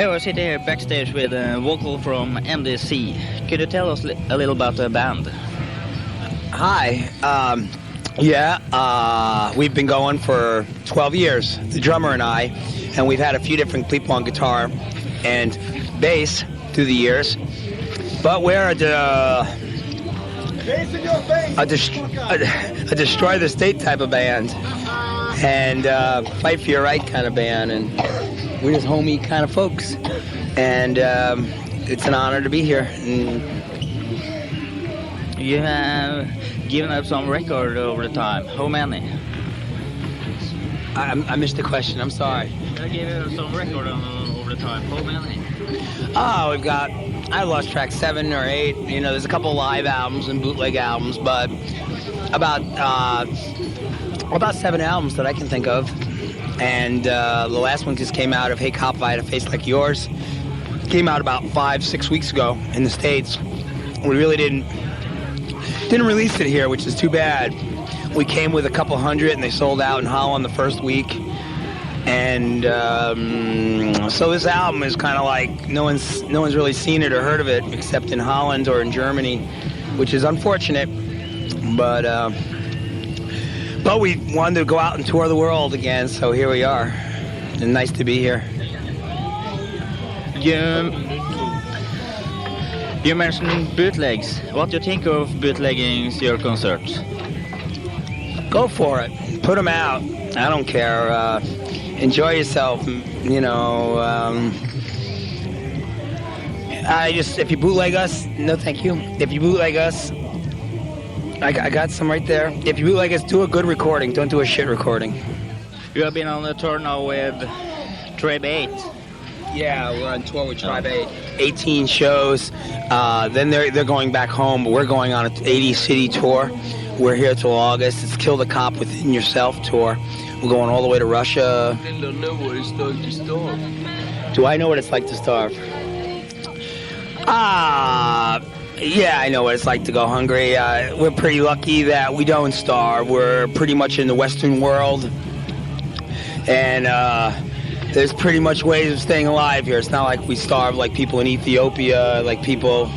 Hey, we're sitting here backstage with a vocal from MDC. Could you tell us a little about the band? Hi. We've been going for 12 years, the drummer and I, and we've had a few different people on guitar and bass through the years. But we're a destroy the state type of band and fight for your right kind of band, and we're just homey kind of folks, and it's an honor to be here. You have given up some record over the time. How many? I missed the question, I'm sorry. You have given some record over the time. How many? Oh, I lost track 7 or 8. You know, there's a couple live albums and bootleg albums, but about 7 albums that I can think of. And the last one just came out of Hey Cop, I Had a Face Like Yours. Came out about 5-6 weeks ago in the States. We really didn't release it here, which is too bad. We came with a couple hundred and they sold out in Holland the first week. And so this album is kind of like no one's really seen it or heard of it except in Holland or in Germany, which is unfortunate. But we wanted to go out and tour the world again, so here we are. And nice to be here. You mentioned bootlegs. What do you think of bootlegging your concerts? Go for it. Put them out. I don't care. Enjoy yourself. You know. If you bootleg us, no thank you. If you bootleg us, I got some right there. If you bootleg us, do a good recording. Don't do a shit recording. You have been on the tour now with Tribe 8. Yeah, we're on tour with Tribe 8. 18 shows. Then they're going back home, but we're going on an 80-city tour. We're here till August. It's Kill the Cop Within Yourself tour. We're going all the way to Russia. I don't know what it's like to starve. Do I know what it's like to starve? Yeah, I know what it's like to go hungry. We're pretty lucky that we don't starve. We're pretty much in the Western world. And there's pretty much ways of staying alive here. It's not like we starve like people in Ethiopia, like people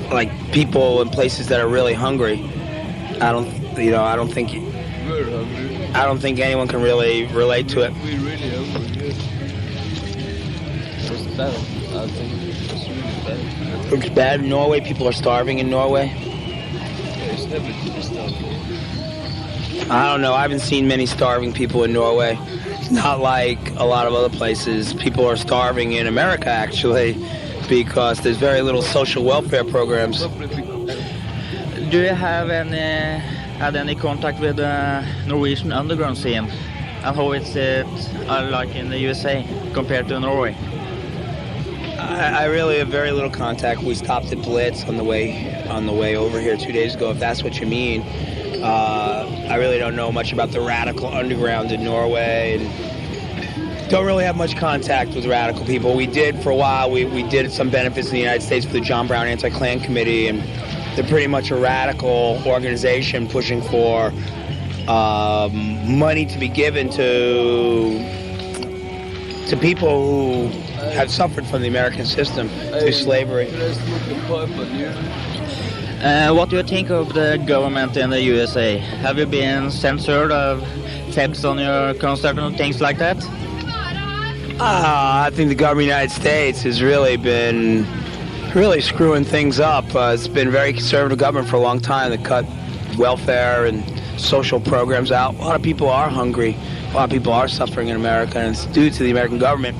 in places that are really hungry. I don't think anyone can really relate to it. We're really hungry. What's bad? I think it's really bad. It's bad in Norway. People are starving in Norway. Yeah, it's never been starving. I don't know. I haven't seen many starving people in Norway. It's not like a lot of other places. People are starving in America, actually, because there's very little social welfare programs. Do you have any contact with the Norwegian underground scene? And how is it like in the USA compared to Norway? I really have very little contact. We stopped at Blitz on the way over here 2 days ago, if that's what you mean. I really don't know much about the radical underground in Norway, and don't really have much contact with radical people. We did for a while. We did some benefits in the United States for the John Brown Anti-Klan Committee, and they're pretty much a radical organization pushing for money to be given to people who have suffered from the American system through slavery. What do you think of the government in the USA? Have you been censored of tapes on your concert and things like that? I think the government of the United States has really been screwing things up. It's been a very conservative government for a long time that cut welfare and social programs out. A lot of people are hungry. A lot of people are suffering in America, and it's due to the American government.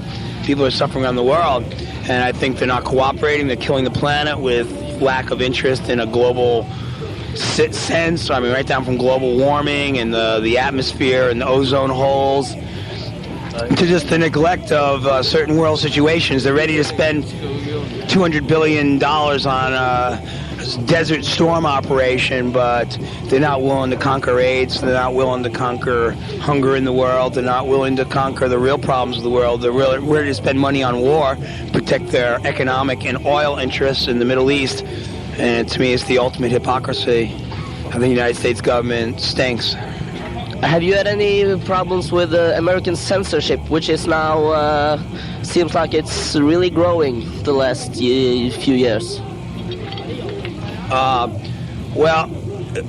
People are suffering around the world, and I think they're not cooperating. They're killing the planet with lack of interest in a global sense. I mean, right down from global warming and the atmosphere and the ozone holes to just the neglect of certain world situations. They're ready to spend $200 billion on a desert storm operation, but they're not willing to conquer AIDS. They're not willing to conquer hunger in the world. They're not willing to conquer the real problems of the world. They're ready to spend money on war, protect their economic and oil interests in the Middle East. And to me, it's the ultimate hypocrisy. I think the United States government stinks. Have you had any problems with American censorship, which is now seems like it's really growing the last few years? Well,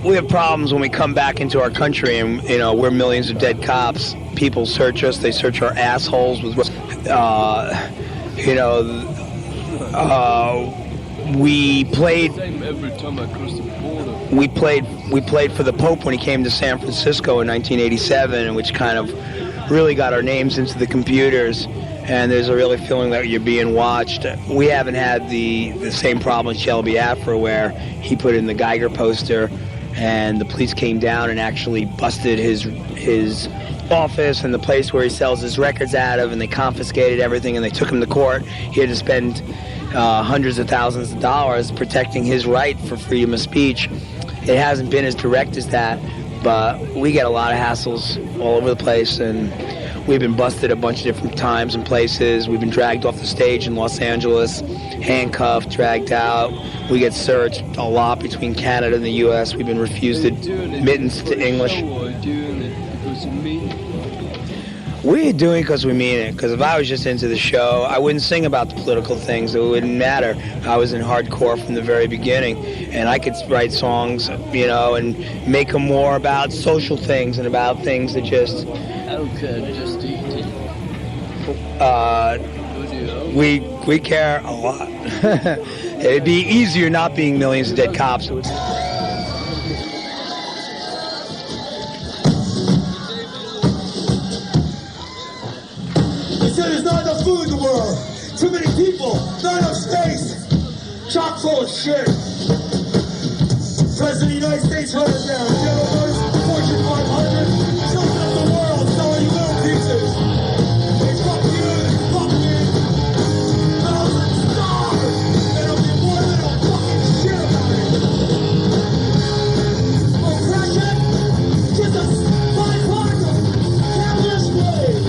we have problems when we come back into our country, and we're millions of dead cops. People search us; they search our assholes with, we played. Every time I cross the border. We played for the Pope when he came to San Francisco in 1987, which kind of really got our names into the computers. And there's a really feeling that you're being watched. We haven't had the same problem with Shelby Afra, where he put in the Geiger poster, and the police came down and actually busted his office and the place where he sells his records out of, and they confiscated everything and they took him to court. He had to spend hundreds of thousands of dollars protecting his right for freedom of speech. It hasn't been as direct as that, but we get a lot of hassles all over the place, and we've been busted a bunch of different times and places. We've been dragged off the stage in Los Angeles, handcuffed, dragged out. We get searched a lot between Canada and the U.S. We've been refused admittance to English. We're doing it because we mean it, because if I was just into the show, I wouldn't sing about the political things. It wouldn't matter. I was in hardcore from the very beginning, and I could write songs, and make them more about social things and about things that just... Okay, just eating. We care a lot. It'd be easier not being millions of dead cops. There's not enough food in the world. Too many people, not enough space. Chock full of shit. President of the United States running down. General Motors, Fortune 500. Selling up the world, selling you little pieces. Hey, fuck you, fuck me. Thousands starve. And there'll be more than a fucking shit about it. Oppression, just a byproduct of capitalist ways.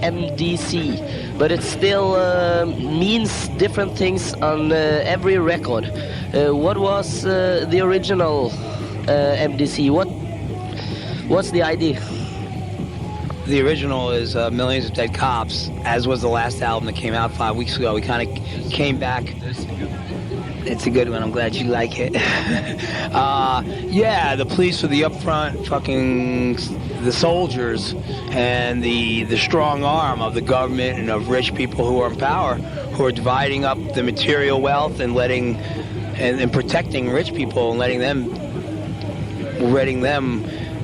MDC, but it still means different things on every record. What was the original MDC? What's the idea? The original is Millions of Dead Cops, as was the last album that came out 5 weeks ago. We kind of came back. It's a good one. I'm glad you like it. Yeah, the police are the upfront fucking the soldiers and the strong arm of the government and of rich people who are in power, who are dividing up the material wealth and letting and protecting rich people and letting them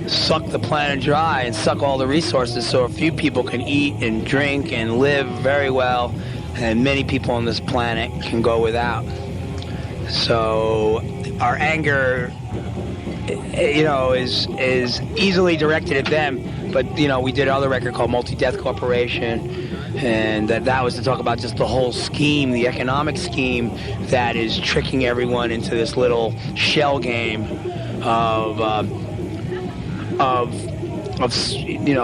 suck the planet dry and suck all the resources so a few people can eat and drink and live very well, and many people on this planet can go without. So our anger, is easily directed at them. But, we did another record called Multi-Death Corporation, and that was to talk about just the whole scheme, the economic scheme that is tricking everyone into this little shell game of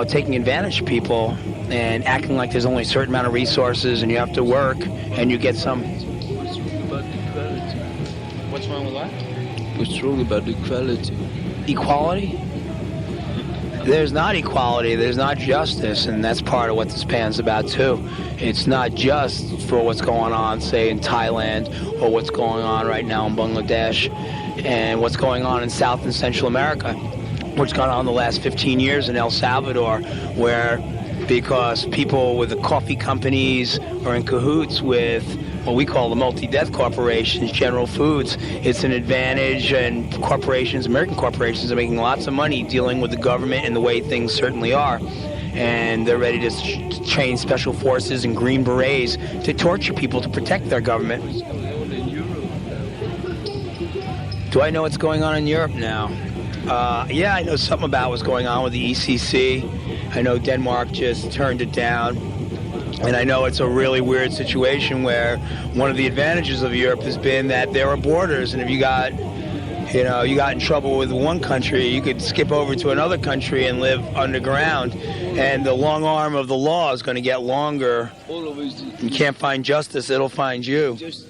taking advantage of people and acting like there's only a certain amount of resources and you have to work and you get some. What's wrong with that? What's wrong about equality? Equality? There's not equality, there's not justice, and that's part of what this band's about too. It's not just for what's going on, say, in Thailand, or what's going on right now in Bangladesh, and what's going on in South and Central America, what's gone on the last 15 years in El Salvador, where because people with the coffee companies are in cahoots with what we call the multi-death corporations, General Foods. It's an advantage, and corporations, American corporations, are making lots of money dealing with the government and the way things certainly are. And they're ready to train special forces and Green Berets to torture people to protect their government. Do I know what's going on in Europe now? Yeah, I know something about what's going on with the ECC. I know Denmark just turned it down. And I know it's a really weird situation where one of the advantages of Europe has been that there are borders, and if you got in trouble with one country, you could skip over to another country and live underground, and the long arm of the law is going to get longer. You can't find justice, it'll find you. It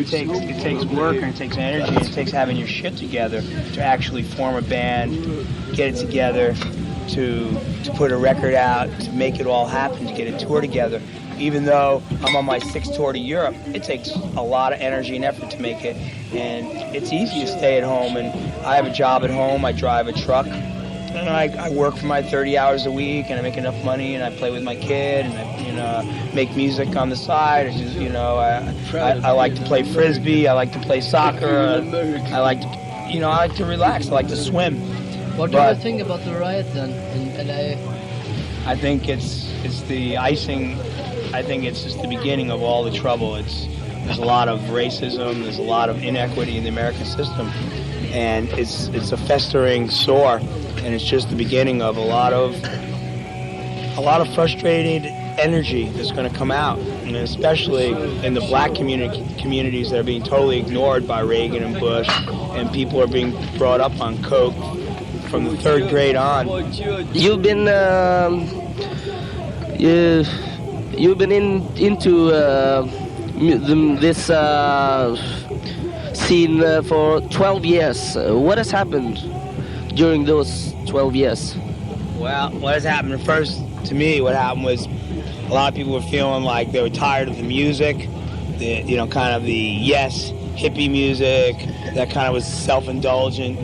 takes work, and it takes energy, and it takes having your shit together to actually form a band, get it together, to put a record out, to make it all happen, to get a tour together. Even though I'm on my 6th tour to Europe, it takes a lot of energy and effort to make it. And it's easy to stay at home, and I have a job at home, I drive a truck, and I work for my 30 hours a week, and I make enough money, and I play with my kid, and I make music on the side. I like to play Frisbee, I like to play soccer, I like to relax, I like to swim. What do you think about the riot then in LA? I think it's the icing. I think it's just the beginning of all the trouble. There's a lot of racism. There's a lot of inequity in the American system, and it's a festering sore. And it's just the beginning of a lot of frustrated energy that's going to come out, and especially in the black communities that are being totally ignored by Reagan and Bush, and people are being brought up on coke from the 3rd grade on. You've been into this scene for 12 years. What has happened during those 12 years? Well, what has happened first, to me, what happened was a lot of people were feeling like they were tired of the music, kind of the yes, hippie music, that kind of was self-indulgent,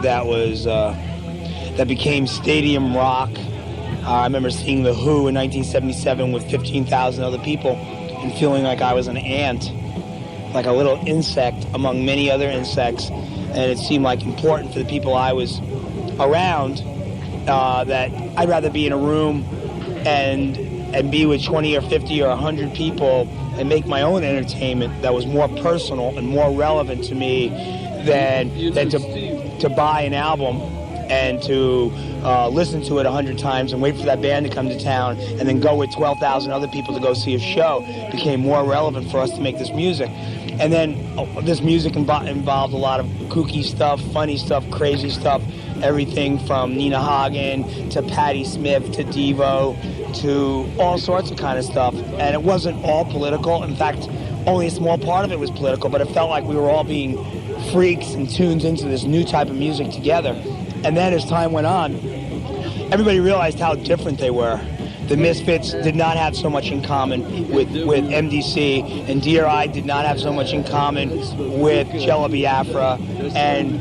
that became stadium rock. I remember seeing The Who in 1977 with 15,000 other people and feeling like I was an ant, like a little insect among many other insects. And it seemed like important for the people I was around that I'd rather be in a room and be with 20 or 50 or 100 people and make my own entertainment that was more personal and more relevant to me than to buy an album and to listen to it 100 times and wait for that band to come to town and then go with 12,000 other people to go see a show. It became more relevant for us to make this music. And then this music involved a lot of kooky stuff, funny stuff, crazy stuff, everything from Nina Hagen to Patti Smith to Devo to all sorts of kind of stuff. And it wasn't all political. In fact, only a small part of it was political, but it felt like we were all being freaks and tuned into this new type of music together. And then as time went on, everybody realized how different they were. The Misfits did not have so much in common with MDC, and DRI did not have so much in common with Jello Biafra, and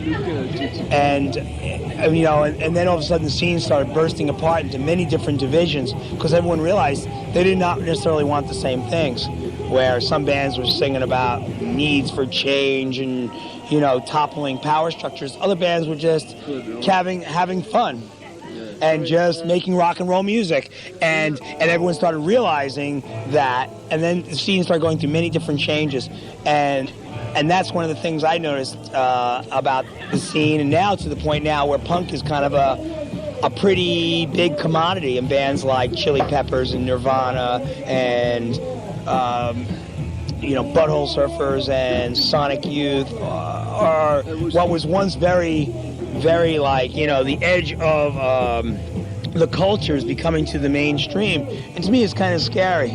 then all of a sudden the scene started bursting apart into many different divisions because everyone realized they did not necessarily want the same things. Where some bands were singing about needs for change and toppling power structures. Other bands were just having fun and just making rock and roll music, and everyone started realizing that, and then the scene started going through many different changes, and that's one of the things I noticed about the scene, and now to the point now where punk is kind of a pretty big commodity, and bands like Chili Peppers and Nirvana and Butthole Surfers and Sonic Youth are what was once very, very the edge of the culture is becoming to the mainstream. And to me, it's kind of scary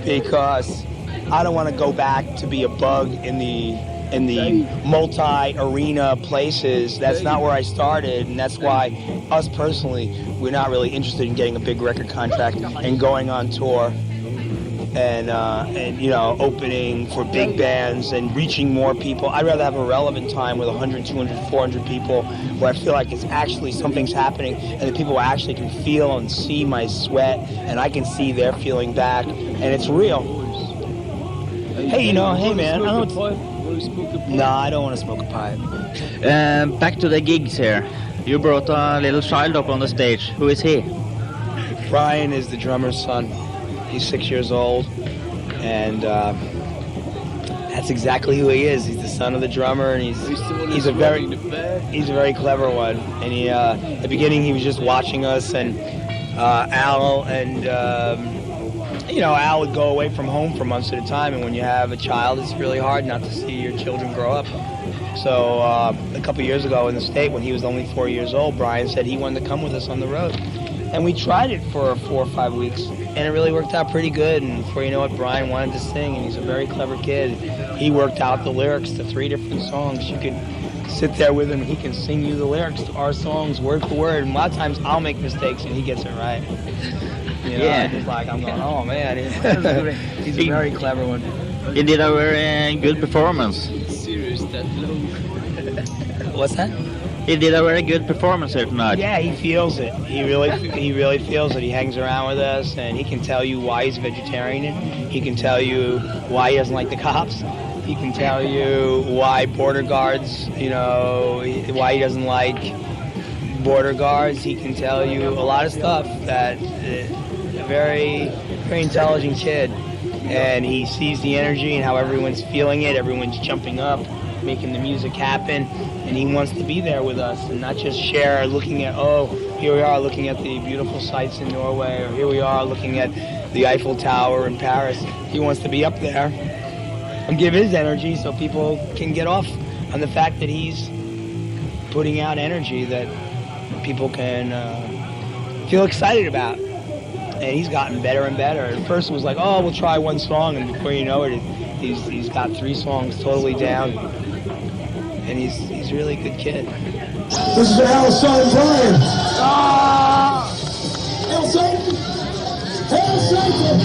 because I don't want to go back to be a bug in the multi-arena places. That's not where I started, and that's why us personally, we're not really interested in getting a big record contract and going on tour and opening for big bands and reaching more people. I'd rather have a relevant time with 100, 200, 400 people where I feel like it's actually something's happening and the people actually can feel and see my sweat and I can see they're feeling back and it's real. Hey, hey man, I don't No, I don't want to smoke a pipe. Back to the gigs here. You brought a little child up on the stage. Who is he? Brian is the drummer's son. He's 6 years old, and that's exactly who he is. He's the son of the drummer, and he's a very clever one. And he, at the beginning, he was just watching us, and Al and Al would go away from home for months at a time. And when you have a child, it's really hard not to see your children grow up. So a couple years ago in the state, when he was only 4 years old, Brian said he wanted to come with us on the road. And we tried it for 4 or 5 weeks, and it really worked out pretty good. And before you know it, Brian wanted to sing, and he's a very clever kid. He worked out the lyrics to 3 different songs. You could sit there with him, he can sing you the lyrics to our songs word for word. And a lot of times I'll make mistakes, and he gets it right. I'm going, oh man, he's a very clever one. He did a very good performance. Serious that low. What's that? He did a very good performance here tonight. Yeah, he feels it. He really feels it. He hangs around with us, and he can tell you why he's a vegetarian. He can tell you why he doesn't like the cops. He can tell you why border guards, why he doesn't like border guards. He can tell you a lot of stuff that a very, very intelligent kid. And he sees the energy and how everyone's feeling it. Everyone's jumping up, making the music happen. And he wants to be there with us and not just share looking at, here we are looking at the beautiful sights in Norway, or here we are looking at the Eiffel Tower in Paris. He wants to be up there and give his energy so people can get off on the fact that he's putting out energy that people can feel excited about. And he's gotten better and better. At first it was like, we'll try one song, and before you know it, he's got 3 songs totally down. And he's a really good kid. This is Al's son, Brian. Al Satan! Al Satan!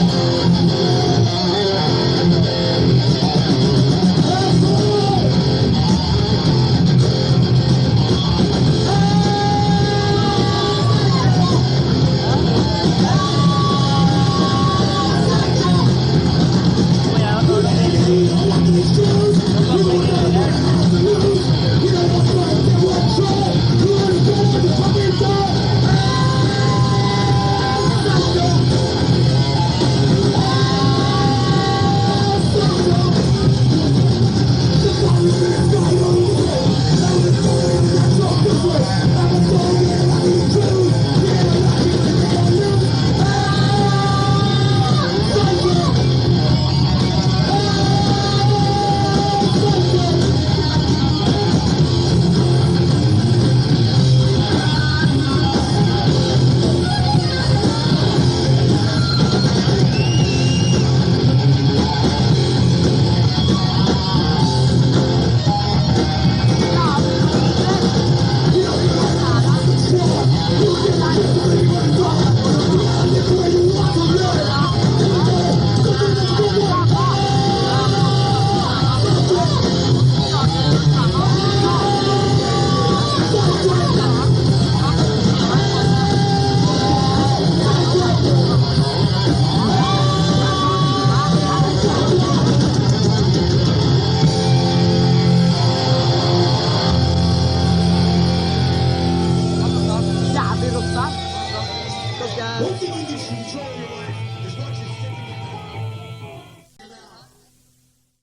What's the industry trying